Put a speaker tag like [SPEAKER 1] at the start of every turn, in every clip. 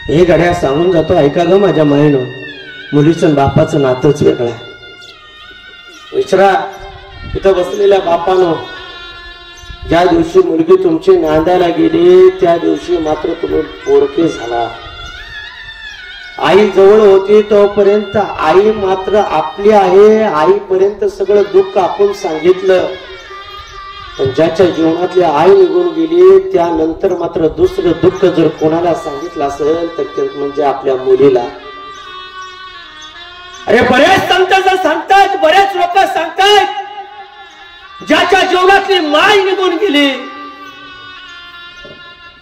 [SPEAKER 1] हे गड्या सांगून जातो, ऐका ग माझ्या मायनं, मुलीचं बापाचं नातंच वेगळं आहे. विचारा इथं बसलेल्या बापानं, ज्या दिवशी मुलगी तुमची नांदायला गेली त्या दिवशी मात्र तुम्ही पोरके झाला. आई जवळ होती तोपर्यंत आई मात्र आपली आहे, आईपर्यंत सगळं दुःख आपण सांगितलं. पण ज्याच्या जीवनातली आई निघून गेली त्यानंतर मात्र दुसरं दुःख जर कोणाला सांगितलं असेल तर ते म्हणजे आपल्या मुलीला. अरे बरेच संत सांगतात, बरेच लोक सांगतात, ज्याच्या जीवनातली माय निघून गेली,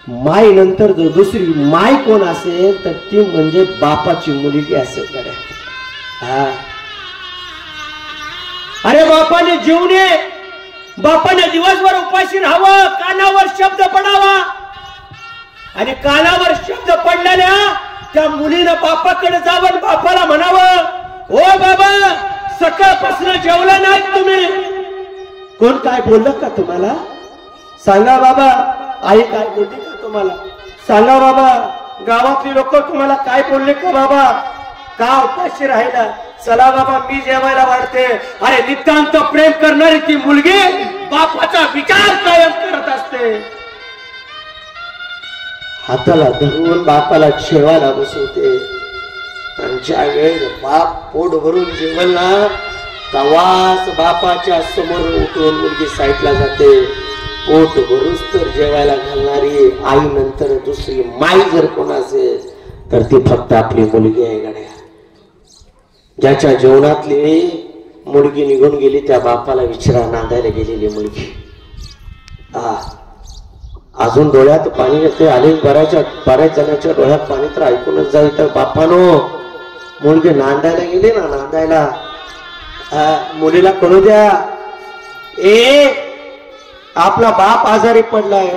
[SPEAKER 1] माय नंतर जर दुसरी माय कोण असेल तर ती म्हणजे बापाची मुलगी असेल. गड्या अरे बापाने जीवने, बापाने दिवसभर उपाशी राहावं, कानावर शब्द पडावा, आणि कानावर शब्द पडलेल्या त्या मुलीनं बापाकडे जावं, बापाला म्हणावं, ओ बाबा सकाळपासून जेवला नाही तुम्ही. कोण काय बोललं का तुम्हाला? सांगा बाबा. आई काय बोलली का तुम्हाला? सांगा बाबा. गावातली लोक तुम्हाला काय बोलले का बाबा? का उपाशी राहिला? चला बाबा मी जेवायला वाढते. अरे नितांत प्रेम करणारी ती मुलगी बापाचा विचार कायम करत असते. हाताला धरून बापाला जेवायला बसवते. आणि ज्या वेळेस बाप पोट भरून जेवल ना तेव्हाच बापाच्या समोर उठून मुलगी साईडला जाते. पोट भरूच तर जेवायला घालणारी आई नंतर दुसरी माई जर कोण असेल तर ती फक्त आपली मुलगी आहे. गड्या ज्याच्या जीवनातली मुलगी निघून गेली त्या बापाला विचारा, नांदायला गेलेली मुलगी. अजून डोळ्यात पाणी येते. आले बऱ्याच जणांच्या डोळ्यात पाणी तर ऐकूनच जाईल. तर बापानो, मुलगी नांदायला गेली ना, नांदायला मुलीला कळू द्या, आपला बाप आजारी पडलाय,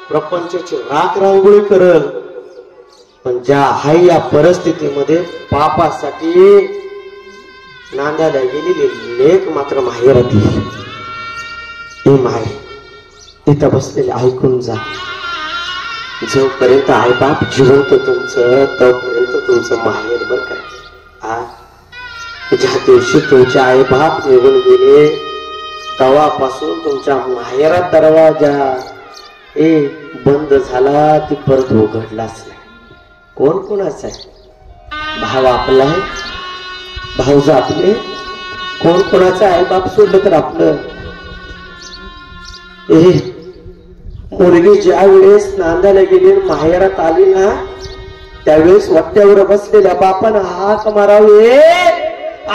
[SPEAKER 1] प्रपंचाची राख रांगोळी करल, पण ज्या हाय या परिस्थितीमध्ये बापासाठी नांदायला गेलेली लेक मात्र माहेरातली. हे माय इथं बसलेले ऐकून जा. जोपर्यंत आई बाप जिवंत तुमचं तोपर्यंत तुमचं माहेर. बर काय? ज्या दिवशी तुमचे आई बाप निघून गेले तेव्हापासून तुमच्या माहेरात दरवाजा बंद झाला, ती परत उघडलाच नाही. कोण कोणाचा आहे? भाव आपला आहे, भाऊज आपले. कोण कोणाचा आई बाप सोडलं तर आपलं. मुलगी ज्या वेळेस नांदायला गेली माहेरात आली ना त्यावेळेस वट्ट्यावर बसलेल्या बापानं हाक मारावी,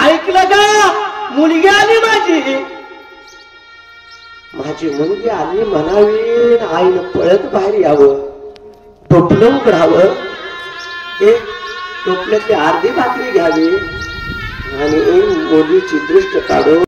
[SPEAKER 1] ऐकलं का? मुलगी आली माझी, माझी मुलगी आली म्हणावी. आईनं पळत बाहेर यावं, टोपलं उघडावं, टोपल्यातली अर्धी भाकरी घ्यावी आणि मुलीची दृष्ट काढून